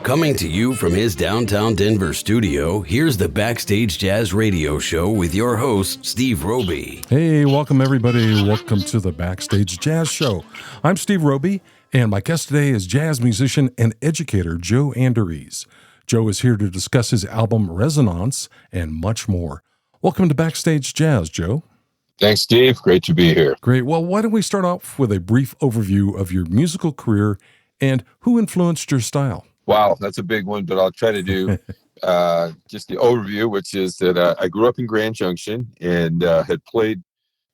Coming to you from his downtown Denver studio, here's the Backstage Jazz Radio Show with your host, Steve Roby. Hey, welcome everybody. Welcome to the Backstage Jazz Show. I'm Steve Roby, and my guest today is jazz musician and educator Joe Anderies. Joe is here to discuss his album Resonance and much more. Welcome to Backstage Jazz, Joe. Thanks, Steve. Great to be here. Great. Well, why don't we start off with a brief overview of your musical career and who influenced your style? Wow, that's a big one, but I'll try to do just the overview, which is that I grew up in Grand Junction and had played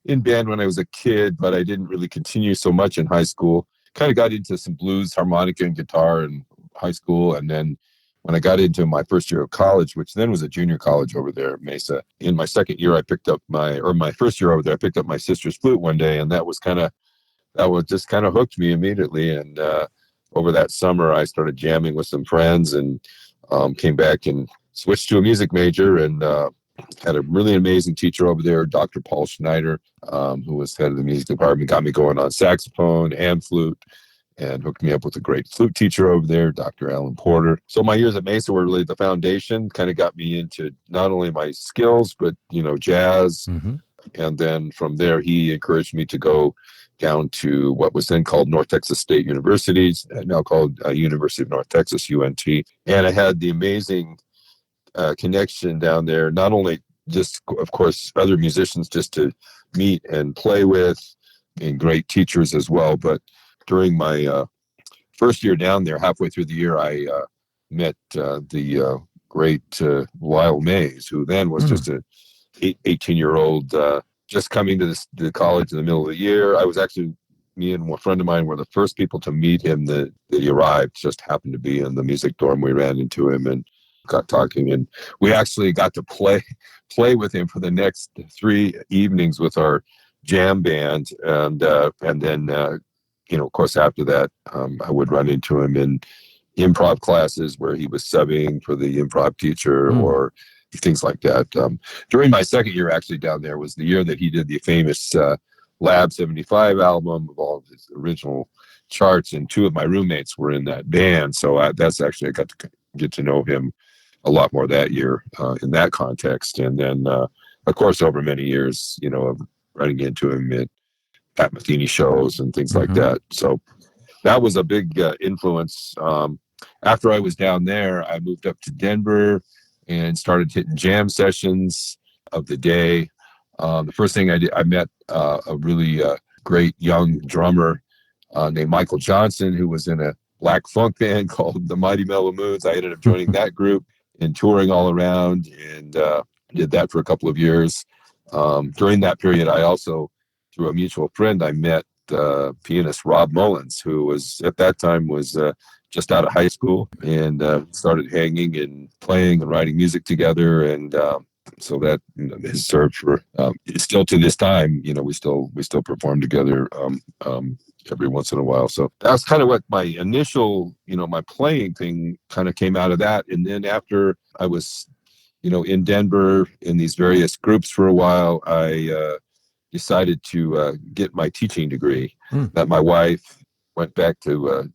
in band when I was a kid, but I didn't really continue so much in high school. Kind of got into some blues, harmonica, and guitar in high school, and then when I got into my first year of college, which then was a junior college over there at Mesa, in my second year, my first year over there, I picked up my sister's flute one day, and that just kind of hooked me immediately. And over that summer, I started jamming with some friends and came back and switched to a music major and had a really amazing teacher over there, Dr. Paul Schneider, who was head of the music department, got me going on saxophone and flute, and hooked me up with a great flute teacher over there, Dr. Alan Porter. So my years at Mesa were really the foundation, kind of got me into not only my skills, but, jazz. Mm-hmm. And then from there, he encouraged me to go down to what was then called North Texas State University, now called University of North Texas, UNT. And I had the amazing connection down there, not only just, of course, other musicians just to meet and play with, and great teachers as well, but during my first year down there, halfway through the year, I met the great Lyle Mays, who then was just an 18-year-old just coming to the college in the middle of the year. Me and a friend of mine were the first people to meet him that he arrived. Just happened to be in the music dorm. We ran into him and got talking, and we actually got to play with him for the next 3 evenings with our jam band, and then. Of course, after that, I would run into him in improv classes where he was subbing for the improv teacher or things like that. During my second year actually down there was the year that he did the famous Lab 75 album of all of his original charts, and 2 of my roommates were in that band. So I got to get to know him a lot more that year in that context. And then, of course, over many years, of running into him at Pat Metheny shows and things like that. So that was a big influence. After I was down there, I moved up to Denver and started hitting jam sessions of the day. The first thing I did, I met a really great young drummer named Michael Johnson, who was in a black funk band called the Mighty Mellow Moods. I ended up joining that group and touring all around, and did that for a couple of years. During that period, I also, through a mutual friend, I met pianist Rob Mullins, who was at that time just out of high school, and started hanging and playing and writing music together, and so that has served for still to this time. We still perform together every once in a while. So that's kind of what my initial my playing thing kind of came out of that. And then after I was in Denver in these various groups for a while, I decided to get my teaching degree. That my wife went back to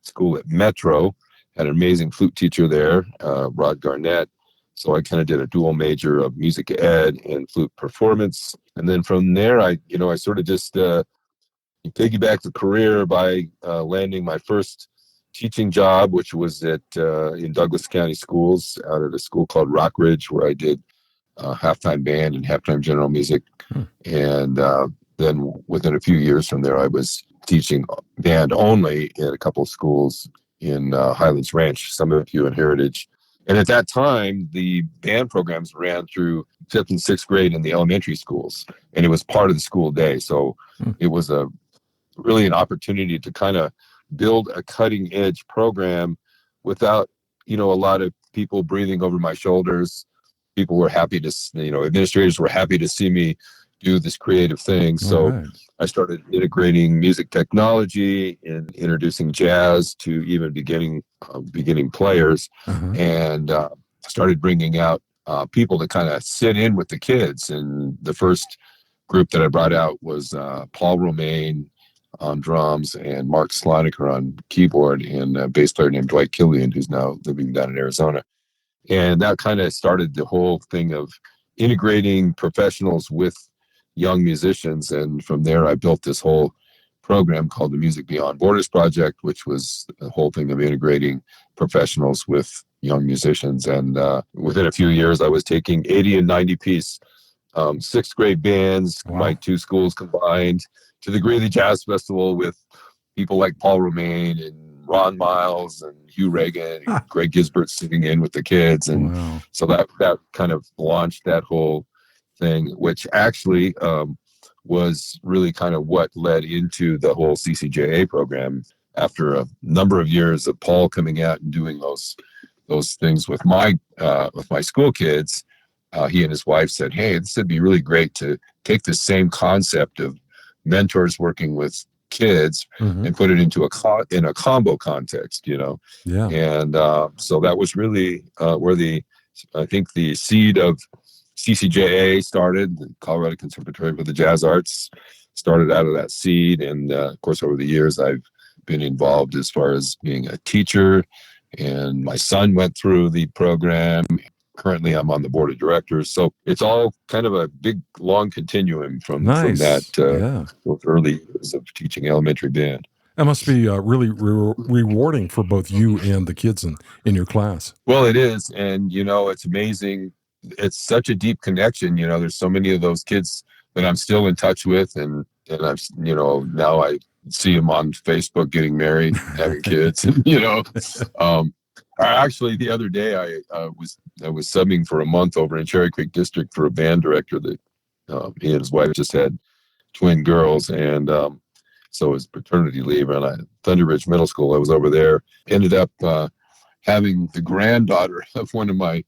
school at Metro, had an amazing flute teacher there, Rod Garnett. So I kind of did a dual major of music ed and flute performance. And then from there, I sort of just piggybacked the career by landing my first teaching job, which was in Douglas County Schools, out at a school called Rock Ridge, where I did halftime band and halftime general music. And then within a few years from there, I was teaching band only at a couple of schools in Highlands Ranch, Summit View, and Heritage. And at that time, the band programs ran through 5th and 6th grade in the elementary schools, and it was part of the school day. So it was really an opportunity to kind of build a cutting edge program without, a lot of people breathing over my shoulders. People were happy to, administrators were happy to see me do this creative thing. So I started integrating music technology and introducing jazz to even beginning players, and started bringing out people to kind of sit in with the kids. And the first group that I brought out was Paul Romaine, on drums, and Mark Sloniker on keyboard, and a bass player named Dwight Killian, who's now living down in Arizona. And that kind of started the whole thing of integrating professionals with young musicians. And from there, I built this whole program called the Music Beyond Borders Project, which was the whole thing of integrating professionals with young musicians. And within a few years, I was taking 80 and 90 piece sixth grade bands, Wow. my two schools combined, to the Greeley Jazz Festival with people like Paul Romaine and Ron Miles and Hugh Ragin and Greg Gisbert sitting in with the kids. And Wow. so that kind of launched that whole thing, which actually was really kind of what led into the whole CCJA program. After a number of years of Paul coming out and doing those things with my school kids, he and his wife said, "Hey, this would be really great to take the same concept of mentors working with kids and put it into in a combo context, you know." Yeah. And so that was really where I think the seed of CCJA started. The Colorado Conservatory for the Jazz Arts started out of that seed, and of course, over the years, I've been involved as far as being a teacher, and my son went through the program. Currently, I'm on the board of directors, so it's all kind of a big, long continuum from that those early years of teaching elementary band. That must be really rewarding for both you and the kids in your class. Well, it is, and it's amazing. It's such a deep connection. There's so many of those kids that I'm still in touch with, and I've now I see them on Facebook getting married, having kids, Actually, the other day I was subbing for a month over in Cherry Creek District for a band director that he and his wife just had twin girls, and so it was paternity leave. And at Thunder Ridge Middle School, I was over there. Ended up having the granddaughter of one of my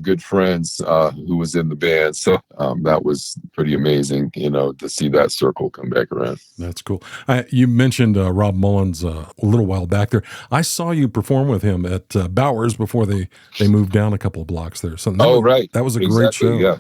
good friends who was in the band. So that was pretty amazing, to see that circle come back around. That's cool. You mentioned Rob Mullins a little while back there. I saw you perform with him at Bowers before they moved down a couple of blocks there. So right. That was a great show.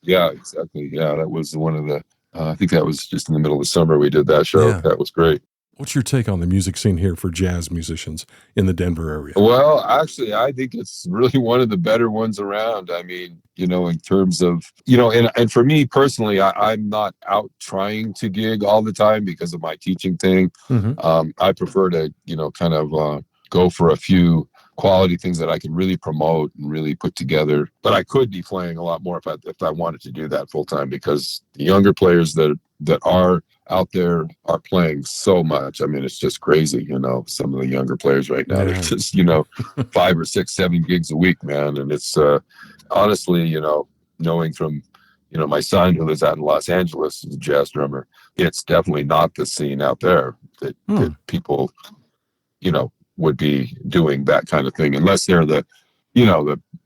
Yeah, exactly. Yeah, that was one of the, I think that was just in the middle of the summer we did that show. Yeah. That was great. What's your take on the music scene here for jazz musicians in the Denver area? Well, actually, I think it's really one of the better ones around. I mean, in terms of, and for me personally, I'm not out trying to gig all the time because of my teaching thing. I prefer to, kind of go for a few quality things that I can really promote and really put together. But I could be playing a lot more if I wanted to do that full time, because the younger players that are out there are playing so much. I mean, it's just crazy, some of the younger players right now, they're just, 5 or 6, 7 gigs a week, man. And it's honestly, knowing from, my son who lives out in Los Angeles is a jazz drummer, it's definitely not the scene out there that people, would be doing that kind of thing, unless they're the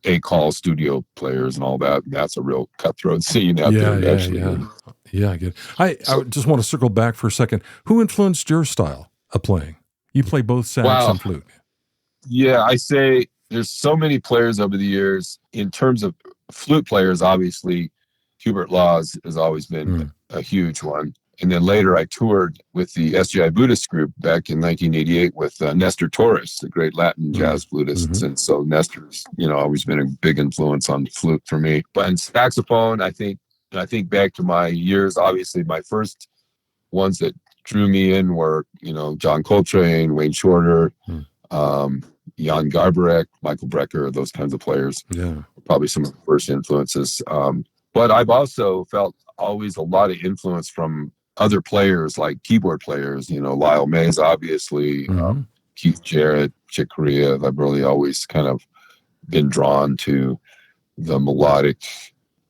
A-call studio players and all that. That's a real cutthroat scene out there. Actually. Yeah, I get it. I just want to circle back for a second. Who influenced your style of playing? You play both sax and flute. Yeah, I say there's so many players over the years. In terms of flute players, obviously, Hubert Laws has always been a huge one. And then later I toured with the SGI Buddhist group back in 1988 with Nestor Torres, the great Latin jazz flutist. And so Nestor's, always been a big influence on flute for me. But in saxophone, I think back to my years, obviously my first ones that drew me in were, John Coltrane, Wayne Shorter, Jan Garbarek, Michael Brecker, those kinds of players. Yeah. Probably some of the first influences. But I've also felt always a lot of influence from other players, like keyboard players, Lyle Mays, obviously, Keith Jarrett, Chick Corea. I've really always kind of been drawn to the melodic,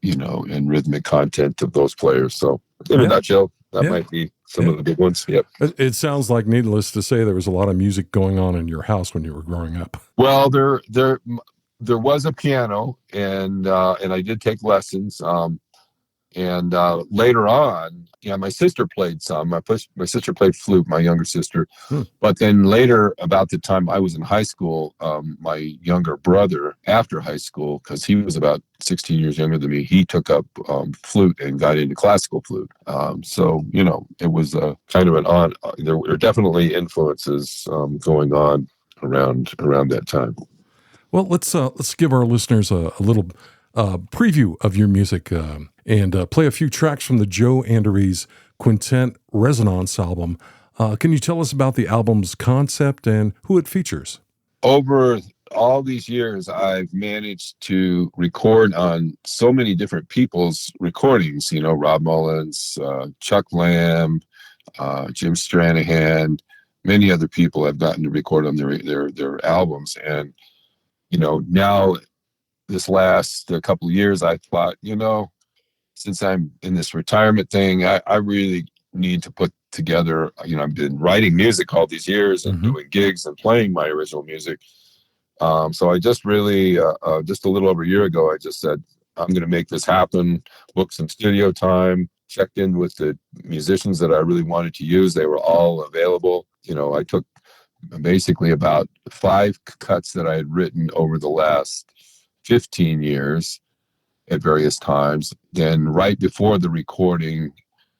and rhythmic content of those players. So in a nutshell, that might be some of the big ones. Yep. It sounds like, needless to say, there was a lot of music going on in your house when you were growing up. Well, there was a piano, and I did take lessons. And later on, my sister played some. My sister played flute, my younger sister. But then later, about the time I was in high school, my younger brother, after high school, because he was about 16 years younger than me, he took up flute and got into classical flute. So, it was kind of there were definitely influences going on around that time. Well, let's give our listeners a little preview of your music and play a few tracks from the Joe Anderies Quintet Resonance album. Can you tell us about the album's concept and who it features? Over all these years, I've managed to record on so many different people's recordings, Rob Mullins, Chuck Lamb, Jim Stranahan, many other people I've gotten to record on their albums. And, now this last couple of years, I thought, since I'm in this retirement thing, I really need to put together, I've been writing music all these years and doing gigs and playing my original music. So I just really, just a little over a year ago, I just said, I'm going to make this happen, book some studio time, checked in with the musicians that I really wanted to use. They were all available. I took basically about 5 cuts that I had written over the last 15 years at various times. Then right before the recording,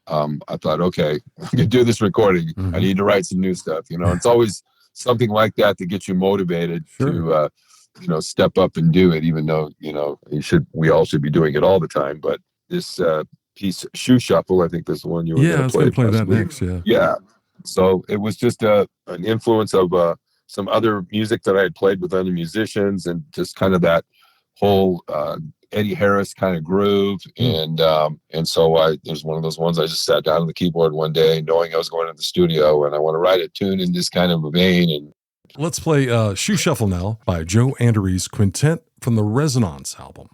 I thought, okay, I'm going to do this recording. I need to write some new stuff. It's always something like that that gets you motivated to, step up and do it, even though, we all should be doing it all the time. But this piece, Shoe Shuffle, I think this is the one you were going to play. Yeah, I was going to play that next, Yeah. So it was just an influence of some other music that I had played with other musicians, and just kind of that whole Eddie Harris kind of groove. And so there's one of those ones I just sat down on the keyboard one day knowing I was going to the studio and I want to write a tune in this kind of a vein. And let's play Shoe Shuffle now by Joe Anderies Quintet from the Resonance album.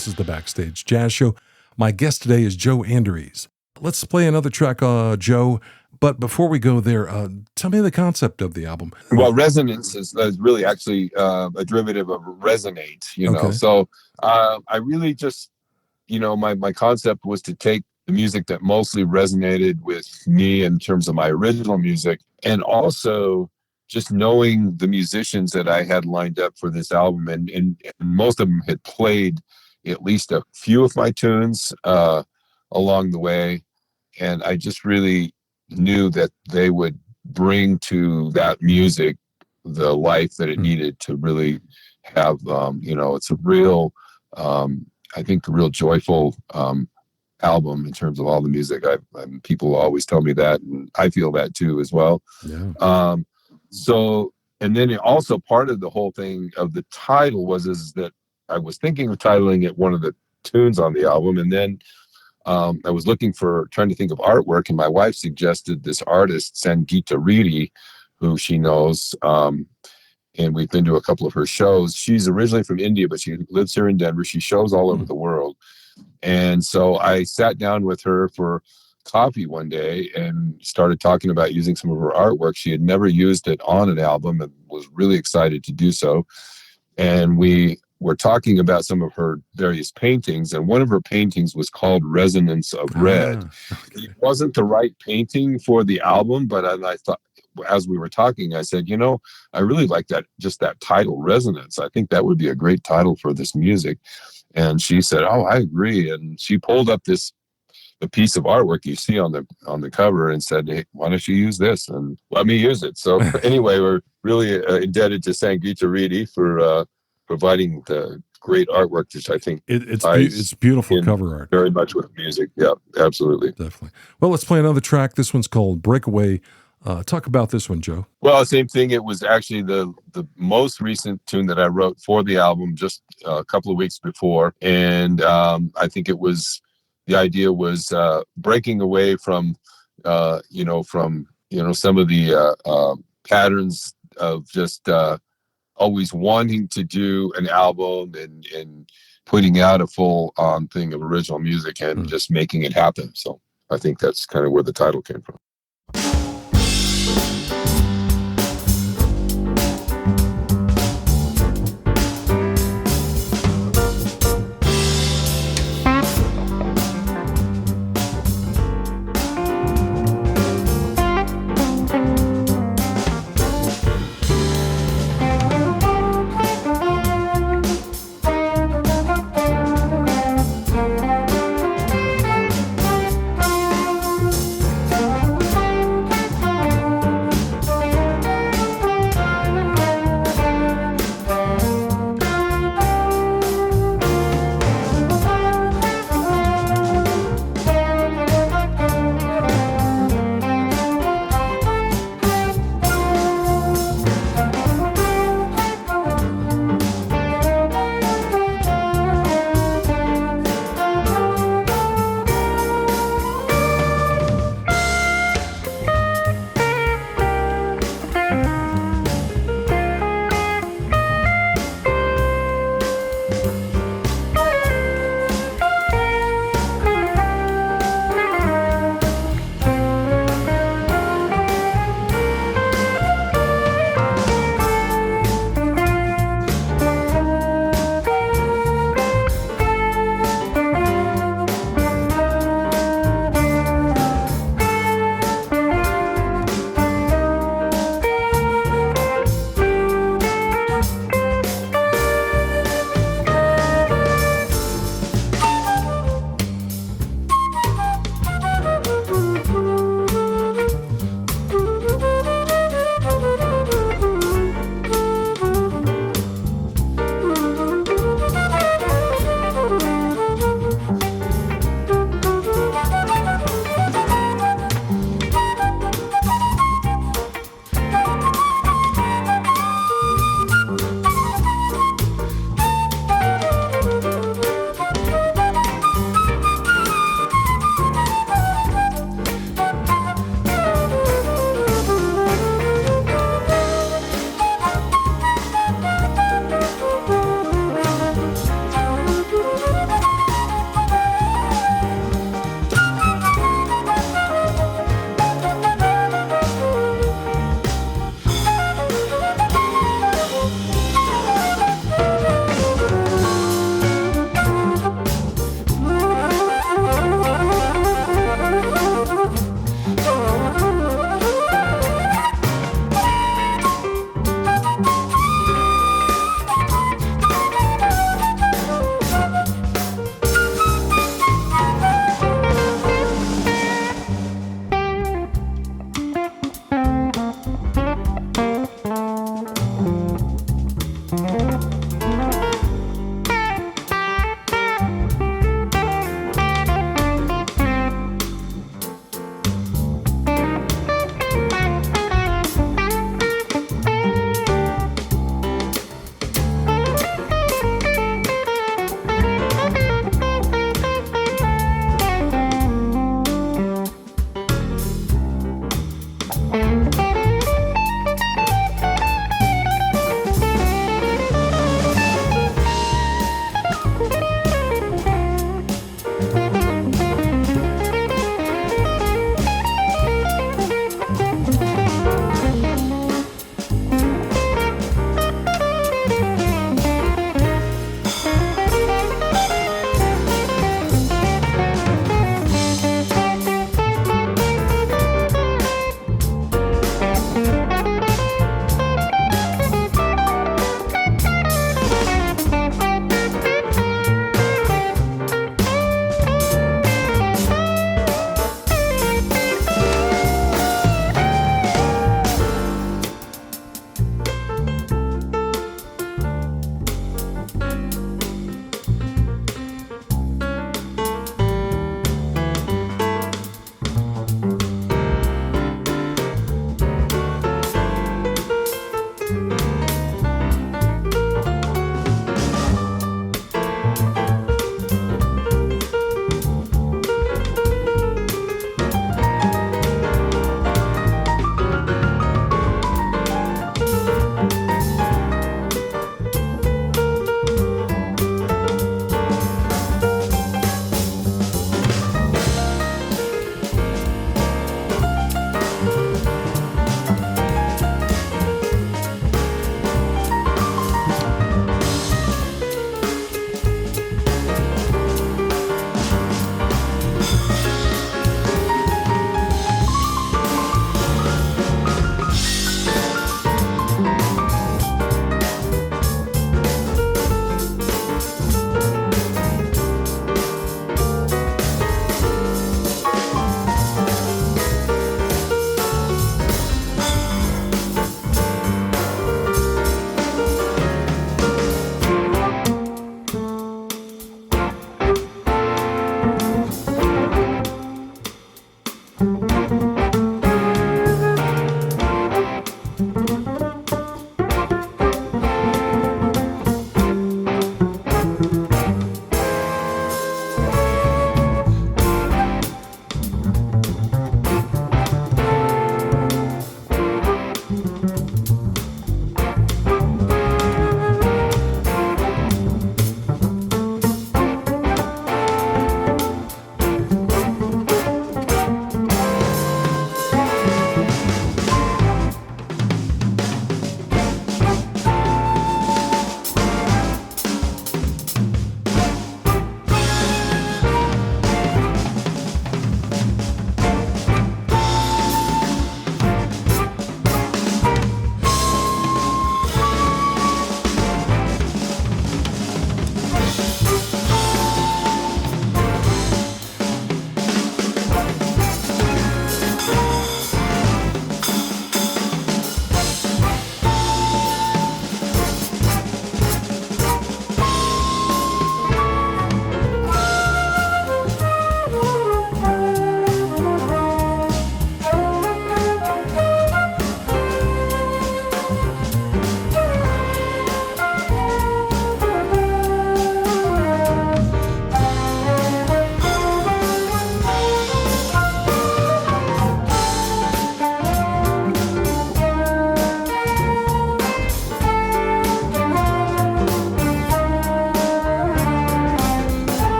This is the Backstage Jazz Show. My guest today is Joe Anderies. Let's play another track, Joe. But before we go there, tell me the concept of the album. Well, resonance is really actually a derivative of resonate, you know. Okay. So I really just, my concept was to take the music that mostly resonated with me in terms of my original music, and also just knowing the musicians that I had lined up for this album, and most of them had played at least a few of my tunes along the way, and I just really knew that they would bring to that music the life that it needed to really have, it's a real, I think, a real joyful album in terms of all the music. People always tell me that, and I feel that too as well. Yeah. So, and then also part of the whole thing of the title is that I was thinking of titling it one of the tunes on the album, and then I was trying to think of artwork, and my wife suggested this artist, Sangeeta Reddy, who she knows, and we've been to a couple of her shows. She's originally from India, but she lives here in Denver. She shows all over the world. And so I sat down with her for coffee one day and started talking about using some of her artwork. She had never used it on an album and was really excited to do so. And we were talking about some of her various paintings, and one of her paintings was called Resonance of Red. Okay. It wasn't the right painting for the album, but I thought, as we were talking, I said, I really like that title, Resonance. I think that would be a great title for this music. And she said, "Oh, I agree." And she pulled up the piece of artwork you see on the cover and said, "Hey, why don't you use this?" And let me use it. So anyway, we're really indebted to Sangeeta Reddy for providing the great artwork, which I think it's beautiful cover art. Very much with music. Yeah, absolutely. Definitely. Well, let's play another track. This one's called Breakaway. Talk about this one, Joe. Well, same thing. It was actually the most recent tune that I wrote for the album just a couple of weeks before. And I think the idea was breaking away from, some of the patterns of just always wanting to do an album and putting out a full thing of original music and just making it happen. So I think that's kind of where the title came from.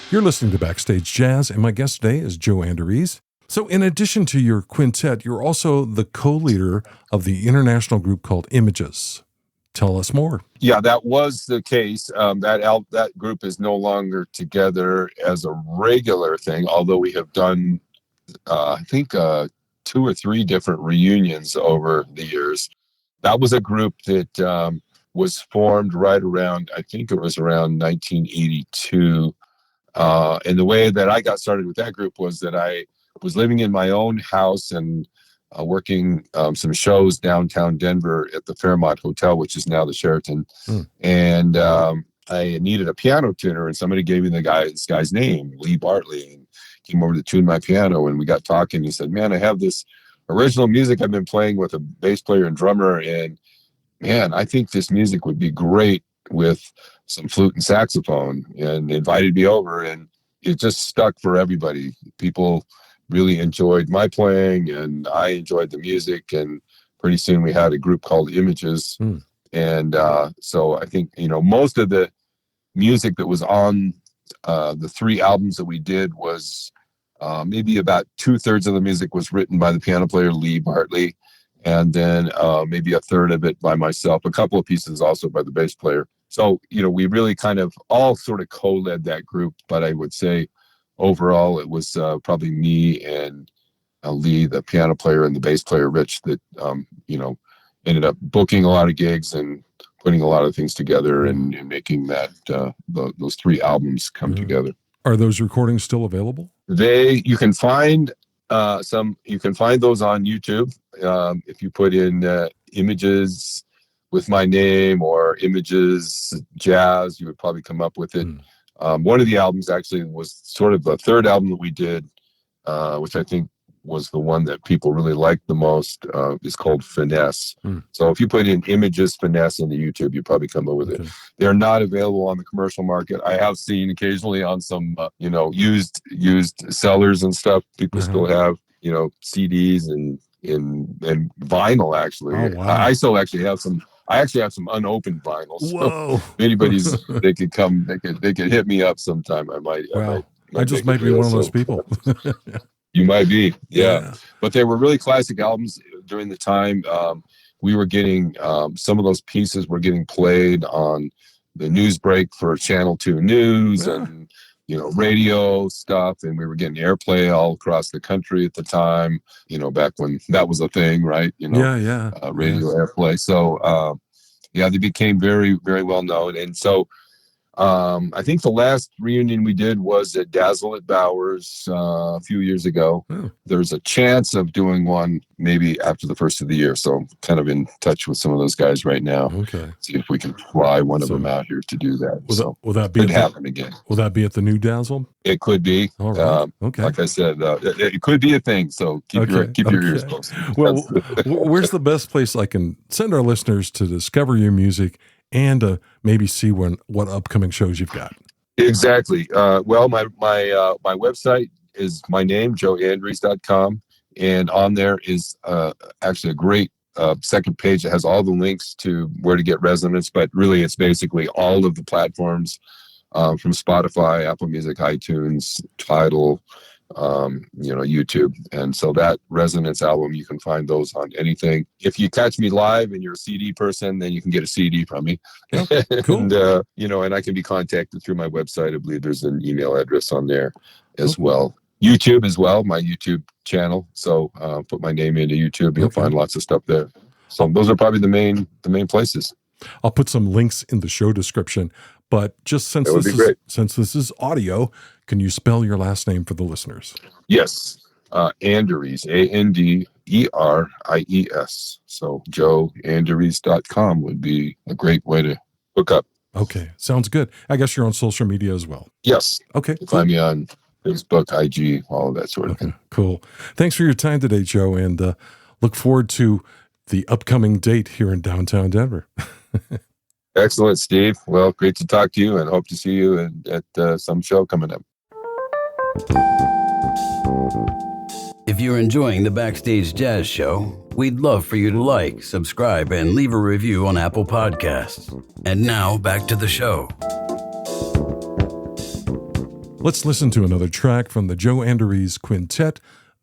You're listening to Backstage Jazz, and my guest today is Joe Anderies. So in addition to your quintet, you're also the co-leader of the international group called Images. Tell us more. Yeah, that was the case. That group is no longer together as a regular thing, although we have done, I think, 2 or 3 different reunions over the years. That was a group that was formed right around, I think it was around 1982. And the way that I got started with that group was that I was living in my own house and working some shows downtown Denver at the Fairmont Hotel, which is now the Sheraton. And I needed a piano tuner, and somebody gave me this guy's name, Lee Bartley, and came over to tune my piano. And we got talking. He said, "Man, I have this original music I've been playing with a bass player and drummer, and man, I think this music would be great with some flute and saxophone," and invited me over, and it just stuck for everybody. People really enjoyed my playing, and I enjoyed the music, and pretty soon we had a group called Images. And so I think, most of the music that was on the 3 albums that we did was maybe about 2/3 of the music was written by the piano player Lee Bartley, and then maybe 1/3 of it by myself, a couple of pieces also by the bass player. So, we really kind of all sort of co-led that group, but I would say overall it was probably me and Lee, the piano player, and the bass player, Rich, that, ended up booking a lot of gigs and putting a lot of things together and making that those 3 albums come together. Are those recordings still available? You can find you can find those on YouTube. If you put in Images with my name or Images Jazz, you would probably come up with it. One of the albums actually was sort of the 3rd album that we did, which I think was the one that people really liked the most, is called Finesse. So if you put in Images Finesse into YouTube, you probably come up with it. They're not available on the commercial market. I have seen occasionally on some, used sellers and stuff, people still have, CDs and vinyl, actually. Oh, wow. I still actually have some. I actually have some unopened vinyls. Whoa! So if they could come. They could hit me up sometime. I might. I just might be one of those people. You might be, yeah. But they were really classic albums during the time. We were getting some of those pieces were getting played on the news break for Channel 2 News and radio stuff, and we were getting airplay all across the country at the time. Back when that was a thing, right? Radio airplay. So they became very, very well known, and so. I think the last reunion we did was at Dazzle at Bowers a few years ago. There's a chance of doing one maybe after the first of the year. So I'm kind of in touch with some of those guys right now. Okay. See if we can fly one of them out here to do that. Will that be happen again? Will that be at the new Dazzle? It could be. All right. Okay. Like I said, it could be a thing. So keep your ears closed. Well, where's the best place I can send our listeners to discover your music and maybe see what upcoming shows you've got? Exactly. Well, my website is my name, joeanderies.com, and on there is actually a great second page that has all the links to where to get resonance, but really it's basically all of the platforms from Spotify, Apple Music, iTunes, Tidal, YouTube. And so that Resonance album, you can find those on anything. If you catch me live and you're a CD person, then you can get a CD from me. Oh, cool. And I can be contacted through my website. I believe there's an email address on there as well. YouTube as well, my YouTube channel. So put my name into YouTube, you'll find lots of stuff there. So those are probably the main places. I'll put some links in the show description, but just since this is audio, can you spell your last name for the listeners? Yes. Anderies, ANDERIES. So joeanderies.com would be a great way to hook up. Okay. Sounds good. I guess you're on social media as well. Yes. Okay. Find me on Facebook, IG, all of that sort of thing. Cool. Thanks for your time today, Joe, and look forward to the upcoming date here in downtown Denver. Excellent, Steve. Well, great to talk to you and hope to see you at some show coming up. If you're enjoying the Backstage Jazz Show, we'd love for you to like, subscribe, and leave a review on Apple Podcasts. And now, back to the show. Let's listen to another track from the Joe Anderies Quintet.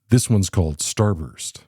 This one's called Starburst.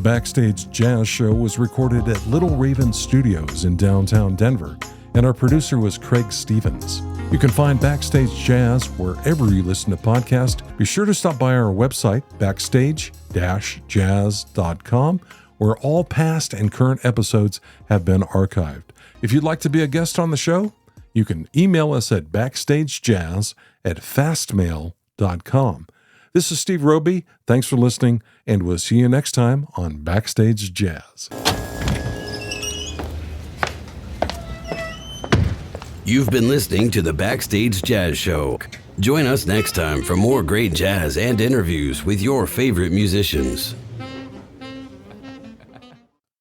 Backstage Jazz Show was recorded at Little Raven Studios in downtown Denver, and our producer was Craig Stevens. You can find Backstage Jazz wherever you listen to podcasts. Be sure to stop by our website, backstage-jazz.com, where all past and current episodes have been archived. If you'd like to be a guest on the show, you can email us at backstagejazz@fastmail.com. This is Steve Roby. Thanks for listening, and we'll see you next time on Backstage Jazz. You've been listening to the Backstage Jazz Show. Join us next time for more great jazz and interviews with your favorite musicians.